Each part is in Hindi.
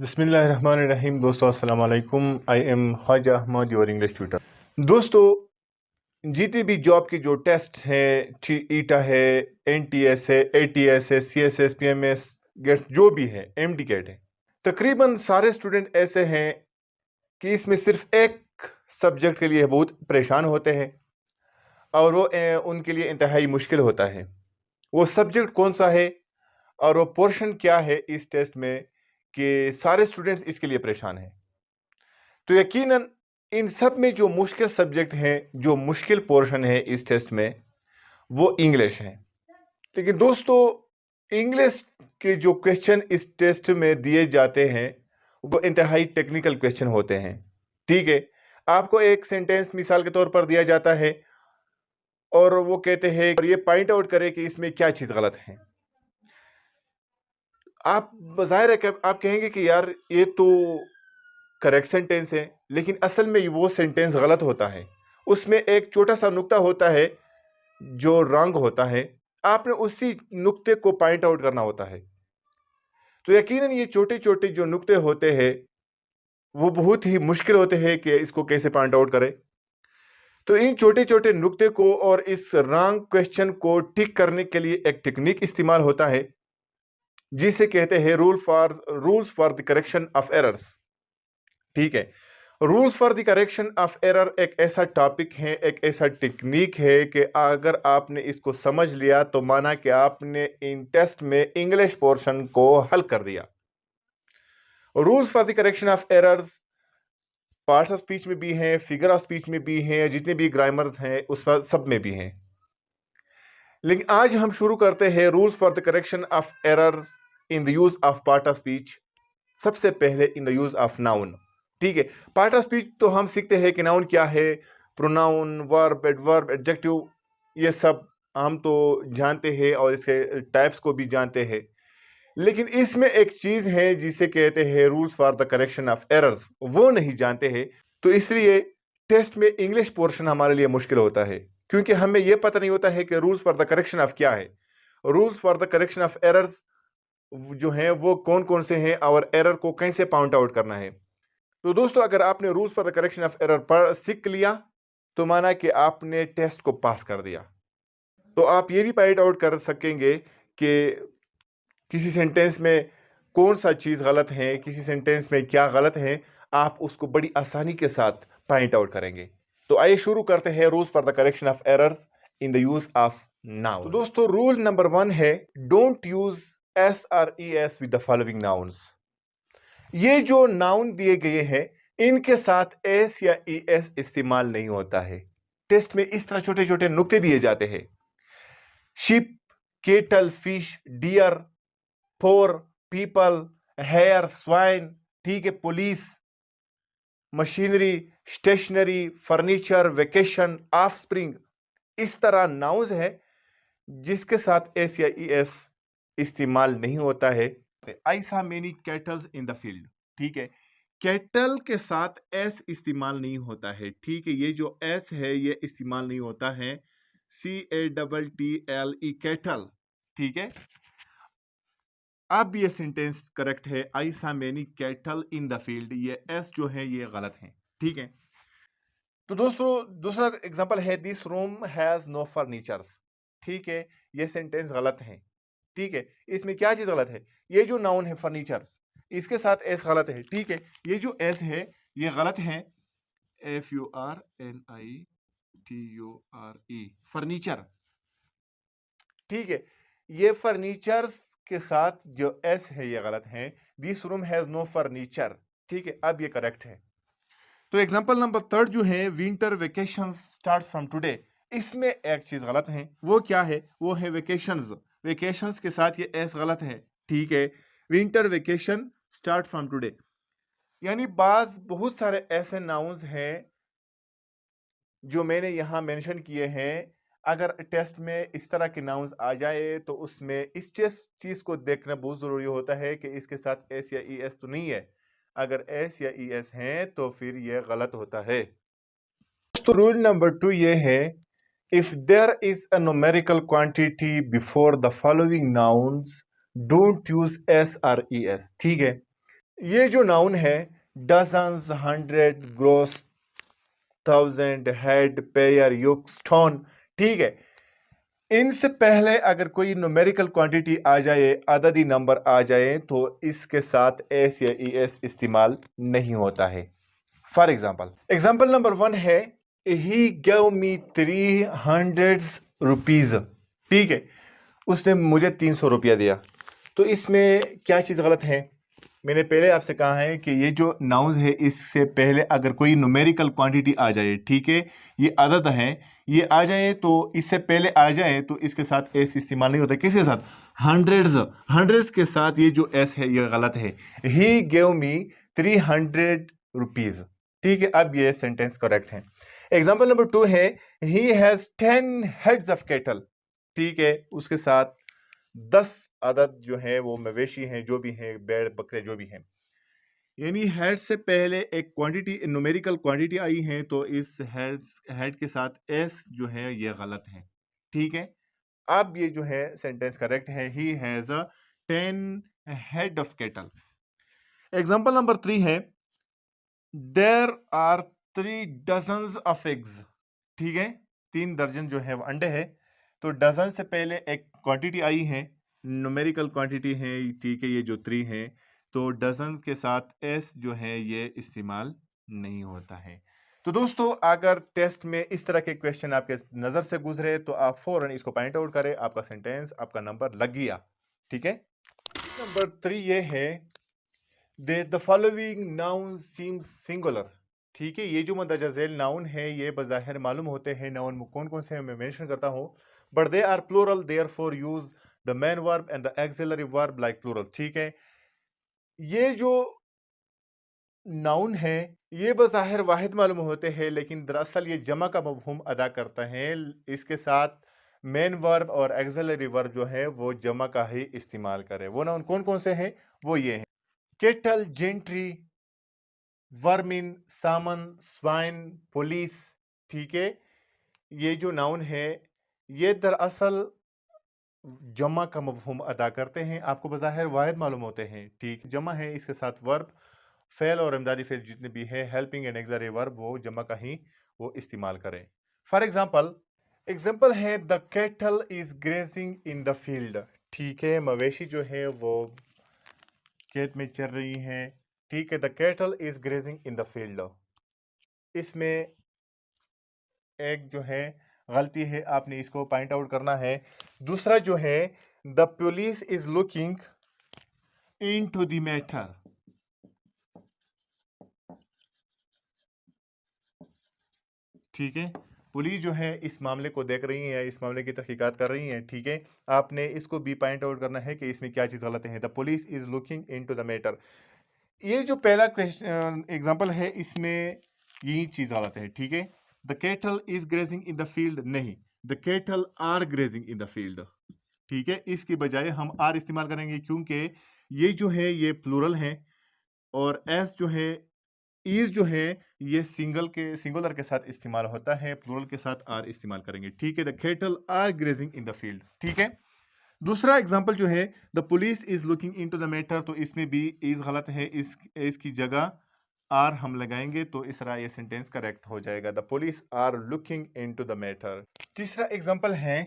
बिस्मिल्लाहिर्रहमानिर्रहीम। दोस्तों अस्सलाम वालेकुम। I am Khwaja Ahmad, your English tutor. दोस्तों, जितने भी जॉब के जो टेस्ट हैं, ईटा है, एनटीएस है, एटीएस है, सीएसएस, पीएमएस, गेट्स, जो भी है, एमडी कैट है, तकरीबन सारे स्टूडेंट ऐसे हैं कि इसमें सिर्फ एक सब्जेक्ट के लिए बहुत परेशान होते हैं और वो उनके लिए इंतहाई मुश्किल होता है। वो सब्जेक्ट कौन सा है और वो पोर्शन क्या है इस टेस्ट में कि सारे स्टूडेंट्स इसके लिए परेशान हैं। तो यकीनन इन सब में जो मुश्किल सब्जेक्ट हैं, जो मुश्किल पोर्शन है इस टेस्ट में, वो इंग्लिश है। लेकिन दोस्तों, इंग्लिश के जो क्वेश्चन इस टेस्ट में दिए जाते हैं वो इंतहाई टेक्निकल क्वेश्चन होते हैं। ठीक है, आपको एक सेंटेंस मिसाल के तौर पर दिया जाता है और वो कहते हैं और ये पॉइंट आउट करें कि इसमें क्या चीज़ गलत है। आप ज़ाहिर है कि आप कहेंगे कि यार ये तो करेक्ट सेंटेंस है, लेकिन असल में वो सेंटेंस गलत होता है। उसमें एक छोटा सा नुक्ता होता है जो रॉन्ग होता है, आपने उसी नुक्ते को पॉइंट आउट करना होता है। तो यकीनन ये छोटे छोटे जो नुक्ते होते हैं वो बहुत ही मुश्किल होते हैं कि इसको कैसे पॉइंट आउट करें। तो इन छोटे छोटे नुक्ते को और इस रॉन्ग क्वेश्चन को ठीक करने के लिए एक टेक्निक इस्तेमाल होता है जिसे कहते हैं rules for the correction of errors. ठीक है, rules for the correction of error एक ऐसा टॉपिक है, एक ऐसा टेक्निक है कि अगर आपने इसको समझ लिया तो माना कि आपने इन टेस्ट में इंग्लिश पोर्शन को हल कर दिया। Rules for the correction of errors parts of speech में भी हैं, फिगर ऑफ स्पीच में भी हैं, जितने भी ग्रामर्स हैं उस पर सब में भी हैं। लेकिन आज हम शुरू करते हैं rules for the correction of errors in the use of part of speech. सबसे पहले in the use of noun. ठीक है, पार्ट ऑफ स्पीच तो हम सीखते हैं कि नाउन क्या है, प्रोनाउन, वर्ब, एडवर्ब, एडजेक्टिव, ये सब हम तो जानते हैं और इसके टाइप्स को भी जानते हैं। लेकिन इसमें एक चीज़ है जिसे कहते हैं rules for the correction of errors, वो नहीं जानते हैं। तो इसलिए टेस्ट में इंग्लिश पोर्शन हमारे लिए मुश्किल होता है, क्योंकि हमें यह पता नहीं होता है कि rules for the correction of क्या है, rules for the correction of errors जो हैं वो कौन कौन से हैं और एरर को कैसे पॉइंट आउट करना है। तो दोस्तों, अगर आपने rules for the correction of error पर सीख लिया तो माना कि आपने टेस्ट को पास कर दिया। तो आप ये भी पॉइंट आउट कर सकेंगे कि किसी सेंटेंस में कौन सा चीज़ गलत है, किसी सेंटेंस में क्या गलत है, आप उसको बड़ी आसानी के साथ पॉइंट आउट करेंगे। तो आइए शुरू करते हैं rules for the correction of errors in the use of noun. तो दोस्तों, रूल नंबर 1 है don't use S or E S with the following nouns. ये जो नाउन दिए गए हैं इनके साथ एस या ई एस इस्तेमाल नहीं होता है। टेस्ट में इस तरह छोटे छोटे नुक्ते दिए जाते हैं, sheep, cattle, fish, deer, four, people, hair, swine, ठीक है, police, machinery, stationery, furniture, vacation, offspring, इस तरह नाउन्स है जिसके साथ एस या ई एस इस्तेमाल नहीं होता है। आई सा many kettles in the field. ठीक है, कैटल के साथ एस इस्तेमाल नहीं होता है। ठीक है, ये जो एस है ये इस्तेमाल नहीं होता है, CATTLE कैटल। ठीक है, अब ये सेंटेंस करेक्ट है, आई सा many cattle in the field, ये एस जो है ये गलत है। ठीक है, तो दोस्तों दूसरा एग्जांपल है this room has no furnitures. ठीक है, ये सेंटेंस गलत है। ठीक है, इसमें क्या चीज गलत है, ये जो नाउन है फर्नीचर्स इसके साथ एस गलत है। ठीक है, ये जो एस है ये गलत है, FURNITURE, फर्नीचर। ठीक है, ये फर्नीचर्स के साथ जो एस है ये गलत है, this room has no furniture. ठीक है, अब ये करेक्ट है। तो एग्जांपल नंबर 3 जो है winter vacations starts from today, इसमें एक चीज गलत है, वो क्या है, वो है वेकेशंस। वेकेशंस के साथ ये एस गलत है। ठीक है, winter vacation start from today, यानी बहुत सारे ऐसे नाउन्स हैं जो मैंने यहाँ मेंशन किए हैं। अगर टेस्ट में इस तरह के नाउन्स आ जाए तो उसमें इस चीज़ को देखना बहुत ज़रूरी होता है कि इसके साथ एस या ई एस तो नहीं है। अगर एस या ई एस हैं तो फिर ये गलत होता है। तो रूल नंबर 2 ये है, if there is a numerical quantity before the following nouns don't use S or E S. ठीक है, ये जो नाउन है, dozens, hundred, gross, thousand, head, pair, yoke, stone, ठीक है, इनसे पहले अगर कोई न्यूमेरिकल क्वांटिटी आ जाए, अददी नंबर आ जाए, तो इसके साथ एस या ई एस इस्तेमाल नहीं होता है। फॉर एग्जाम्पल नंबर 1 है, ही गेव मी 300 रुपीज, ठीक है, उसने मुझे 300 रुपया दिया। तो इसमें क्या चीज़ गलत है? मैंने पहले आपसे कहा है कि ये जो नाउन है, इससे पहले अगर कोई न्यूमेरिकल क्वांटिटी आ जाए, ठीक है, ये अदद है, ये आ जाए, तो इससे पहले आ जाए तो इसके साथ एस इस्तेमाल नहीं होता। किसके साथ? हंड्रेड्स, हंड्रेड्स के साथ ये जो एस है ये गलत है। ही गेव मी 300 रुपीज, ठीक है, अब ये सेंटेंस करेक्ट है। एग्जाम्पल नंबर 2 है, he has 10 heads of cattle, ठीक है, उसके साथ 10 अदद जो है वो मवेशी हैं, जो भी हैं, भेड़ बकरे जो भी हैं। यानी हेड से पहले एक क्वांटिटी, न्यूमेरिकल क्वांटिटी आई है, तो इस हेड के साथ एस जो है ये गलत है, ठीक है। अब ये जो है सेंटेंस करेक्ट है, he has a 10 head of cattle. Example number 3 है, there are 3 dozens of eggs, ठीक है, 3 दर्जन जो है वो अंडे हैं। तो डजन से पहले एक क्वांटिटी आई है, न्यूमेरिकल क्वांटिटी है, ठीक है, ये जो 3 है, तो डजन के साथ एस जो है ये इस्तेमाल नहीं होता है। तो दोस्तों, अगर टेस्ट में इस तरह के क्वेश्चन आपके नज़र से गुजरे तो आप फौरन इसको पॉइंट आउट करें, आपका सेंटेंस, आपका नंबर लग गया, ठीक है। नंबर 3 ये है, the following noun seems singular, ठीक है, ये जो मंदरजा झेल नाउन है ये बज़ाहिर मालूम होते हैं, नाउन कौन कौन से हैं मैं मेंशन करता हूँ, but they are plural, therefore use the main verb and the auxiliary verb like plural, ठीक है। ये जो नाउन है ये बज़ाहिर वाहिद मालूम होते हैं, लेकिन दरअसल ये जमा का मफहूम अदा करता है। इसके साथ मेन वर्ब और एक्सिलरी वर्ब जो है वो जमा का ही इस्तेमाल करें। वो नाउन कौन कौन से हैं? वो ये हैं, केटल, जेंट्री, वर्मिन, सामन, स्वाइन, पुलिस, ठीक है। ये जो नाउन है ये दरअसल जमा का मफहूम अदा करते हैं, आपको बज़ाहिर वाहिद मालूम होते हैं, ठीक, जमा है, इसके साथ वर्ब, फेल और इमदादी फेल जितने भी है, हेल्पिंग एंड एक्सिलरी वर्ब, वो जमा का ही वो इस्तेमाल करें। फॉर एग्जाम्पल है, the cattle is grazing in the field, ठीक है, मवेशी जो है वो खेत में चर रही हैं, ठीक है, the cattle is grazing in the field. इसमें एक जो है गलती है, आपने इसको पॉइंट आउट करना है। दूसरा जो है, the police is looking into the matter, ठीक है, पुलिस जो है इस मामले को देख रही है, इस मामले की तहकीकात कर रही है, ठीक है। आपने इसको भी पॉइंट आउट करना है कि इसमें क्या चीज़ गलत है। The police is looking into the matter, ये जो पहला क्वेश्चन एग्जाम्पल है इसमें यही चीज़ गलत है, ठीक है। The cattle is grazing in the field, नहीं, the cattle are grazing in the field, ठीक है। इसके बजाय हम आर इस्तेमाल करेंगे, क्योंकि ये जो है ये प्लूरल है, और एस जो है, इज जो है, ये सिंगुलर के साथ इस्तेमाल होता है, प्लूरल के साथ आर इस्तेमाल करेंगे, ठीक है। The cattle are grazing in the field, ठीक है। दूसरा एग्जाम्पल जो है, the police is looking into the matter, तो इसमें भी इज गलत है, इसकी जगह आर हम लगाएंगे, तो इस तरह ये सेंटेंस करेक्ट हो जाएगा, the police are looking into the matter. तीसरा एग्जाम्पल है,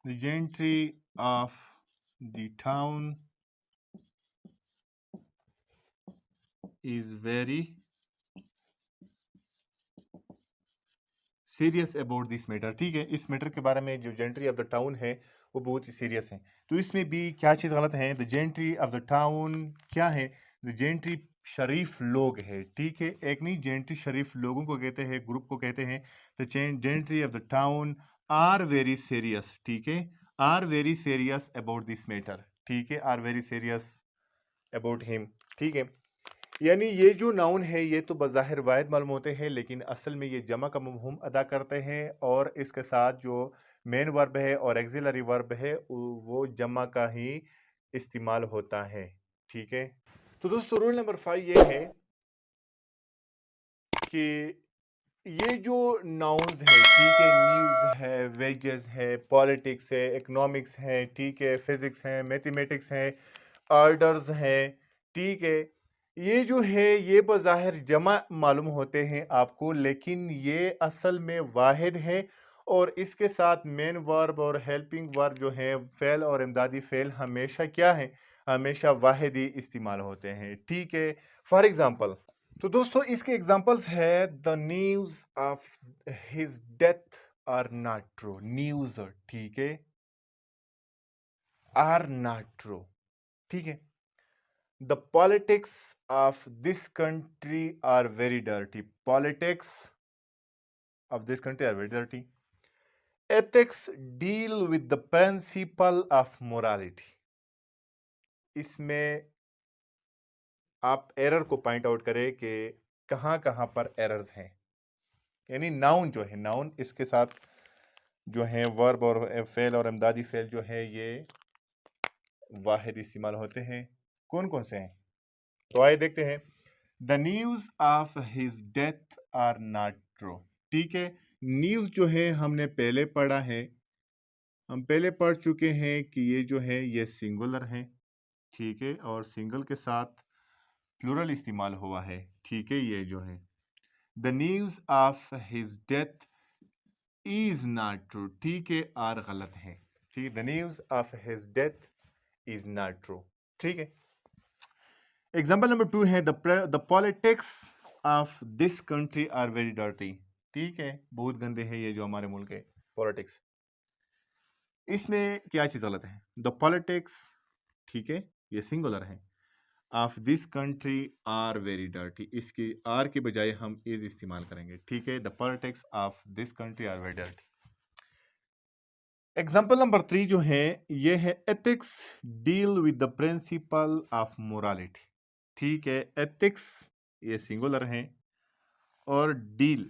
the gentry of the town is very serious about this matter, ठीक है, इस मैटर के बारे में जो जेंट्री ऑफ द टाउन है वो बहुत ही सीरियस है। तो इसमें भी क्या चीज़ गलत है? The gentry of the town क्या है? द जेंट्री शरीफ लोग है, ठीक है, एक नहीं, जेंट्री शरीफ लोगों को कहते हैं, ग्रुप को कहते हैं। The gentry of the town are very serious, ठीक है, are very serious about this matter, ठीक है, are very serious about him, ठीक है। यानी ये जो नाउन है ये तो बज़ाहिर वाहिद मालूम होते हैं, लेकिन असल में ये जमा का मफहूम अदा करते हैं, और इसके साथ जो मेन वर्ब है और एक्सिलरी वर्ब है वो जमा का ही इस्तेमाल होता है, ठीक है। तो दोस्तों, रूल नंबर 5 ये है कि ये जो नाउन्स है, ठीक है, न्यूज़ है, वेजेस है, पॉलिटिक्स है, इकोनॉमिक्स है, ठीक है, फिजिक्स है, मैथमेटिक्स है, ऑर्डर्स हैं, ठीक है, ये जो है ये बज़ाहिर जमा मालूम होते हैं आपको, लेकिन ये असल में वाहिद है। और इसके साथ मेन वर्ब और हेल्पिंग वर्ब जो है, फ़ेल और इमदादी फ़ेल, हमेशा क्या है, हमेशा वाहिद ही इस्तेमाल होते हैं, ठीक है। फॉर एग्ज़ाम्पल, तो दोस्तों इसके एग्जांपल्स है, the news of his death are not true, news, ठीक है, आर नॉट ट्रू, ठीक है। The politics of this country are very dirty, politics of this country are very dirty. Ethics deal with the principle of morality, इसमें आप एरर को पॉइंट आउट करें कि कहाँ कहाँ पर एरर्स हैं। यानी नाउन जो है, नाउन इसके साथ जो है वर्ब और फेल और इमदादी फेल जो है ये वाहिद इस्तेमाल होते हैं। कौन कौन से हैं, तो आइए देखते हैं। The news of his death are not true, ठीक है। न्यूज़ जो है हमने पहले पढ़ा है, हम पहले पढ़ चुके हैं कि ये जो है ये सिंगुलर है, ठीक है, और सिंगल के साथ प्लूरल इस्तेमाल हुआ है, ठीक है। ये जो है the news of his death is not true, ठीक है, आर गलत है, ठीक है। The news of his death is not true, ठीक है। एग्जाम्पल नंबर 2 है, the politics of this country are very dirty, ठीक है, बहुत गंदे हैं ये जो हमारे मुल्क के पॉलिटिक्स। इसमें क्या चीज़ गलत है, द पॉलिटिक्स, ठीक है, ये सिंगुलर है, of this country are very dirty, इसकी आर के बजाय हम इज इस्तेमाल करेंगे, ठीक है। The politics of this country are very dirty. Example number 3 जो है ये है, ethics deal with the principle of morality, ठीक है। एथिक्स ये सिंगुलर है और डील,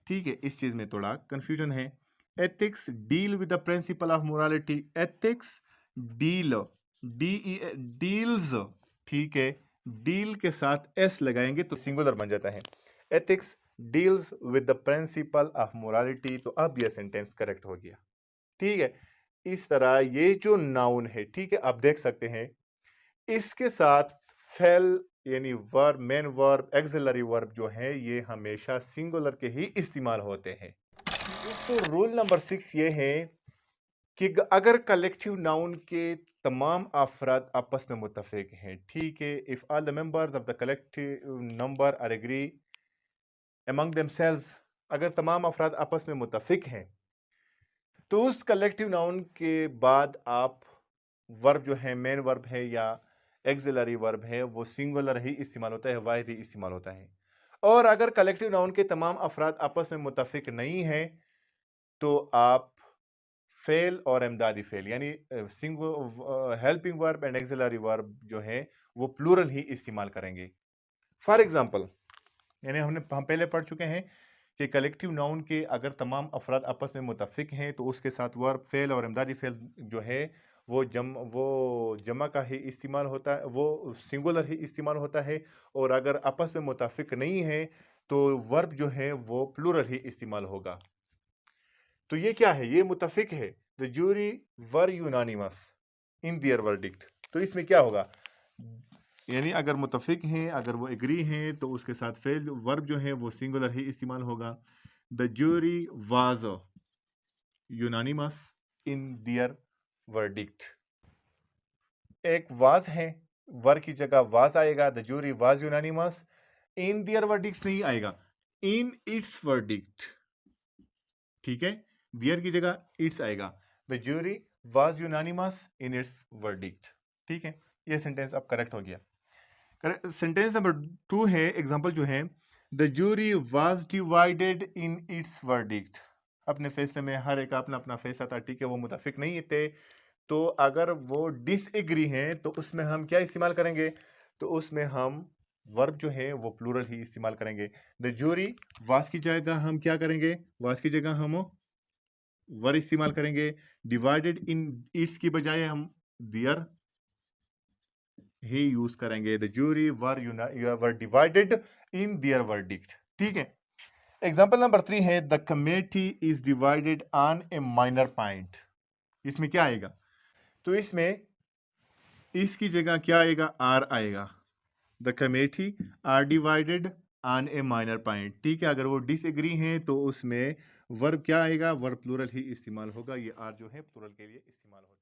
ठीक है, इस चीज में थोड़ा कंफ्यूजन है। Ethics deal with the principle of morality, ethics deal, D deals, ठीक है, डील के साथ एस लगाएंगे तो सिंगुलर बन जाता है। Ethics deals with the principle of morality, तो अब यह सेंटेंस करेक्ट हो गया, ठीक है। इस तरह ये जो नाउन है, ठीक है, आप देख सकते हैं इसके साथ फेल यानी verb, main verb, axillary verb जो है ये हमेशा सिंगुलर के ही इस्तेमाल होते हैं। तो रूल नंबर 6 ये है कि अगर कलेक्टिव नाउन के तमाम अफराद आपस में मुत्तफिक हैं, ठीक है, if all the members of the collective number are agree among themselves, अगर तमाम अफराद आपस में मुत्तफिक हैं तो उस कलेक्टिव नाउन के बाद आप वर्ब जो है, मेन वर्ब है या एक्सिलरी वर्ब है, वो सिंगुलर ही इस्तेमाल होता है, वाहिद ही इस्तेमाल होता है। और अगर कलेक्टिव नाउन के तमाम अफराद आपस में मुत्तफिक नहीं हैं तो आप फेल और इमदादी फेल यानी helping verb and axillary verb जो है वो प्लूरल ही इस्तेमाल करेंगे। फॉर एग्जाम्पल, यानी हम पहले पढ़ चुके हैं कि कलेक्टिव नाउन के अगर तमाम अफराद आपस में मुत्तफिक हैं तो उसके साथ वर्ब, फेल और इमदादी फेल जो है वो जमा का ही इस्तेमाल होता है, वो सिंगुलर ही इस्तेमाल होता है। और अगर आपस में मुत्तफिक नहीं है तो वर्ब जो है वो प्लूरल ही इस्तेमाल होगा। तो ये क्या है, ये मुत्तफिक है, the jury were unanimous in their verdict. तो इसमें क्या होगा, यानी अगर मुत्तफिक हैं, अगर वो एग्री हैं तो उसके साथ फेल वर्ब जो है वो सिंगुलर ही इस्तेमाल होगा। The jury was unanimous in their verdict, एक वाज है, वर की जगह वाज आएगा, the jury was unanimous, in their verdict नहीं आएगा, इन इट्स वर्डिक्ट, ठीक है, दियर की जगह इट्स आएगा, the jury was unanimous in its verdict, ठीक है। ये सेंटेंस अब करेक्ट हो गया। सेंटेंस नंबर 2 है, एग्जांपल जो है, the jury was divided in its verdict, अपने फैसले में हर एक अपना अपना फैसला था, ठीक है, वो मुताफिक नहीं थे। तो अगर वो डिसएग्री हैं तो उसमें हम क्या इस्तेमाल करेंगे, तो उसमें हम वर्ब जो है वो प्लूरल ही इस्तेमाल करेंगे। द जूरी वाज की जगह हम क्या करेंगे, वाज की जगह हम वर इस्तेमाल करेंगे। डिवाइडेड इन इट्स की बजाय हम दियर ही यूज करेंगे, the jury were divided in their verdict, ठीक है। एग्जाम्पल नंबर 3 है the committee is divided on a minor point. इसमें क्या आएगा? तो इसमें इसकी जगह क्या आएगा? आर आएगा। The committee are divided on a minor point. ठीक है, अगर वो डिसएग्री हैं तो उसमें वर्ब क्या आएगा? वर्ब प्लूरल ही इस्तेमाल होगा। ये आर जो है प्लूरल के लिए इस्तेमाल होगा।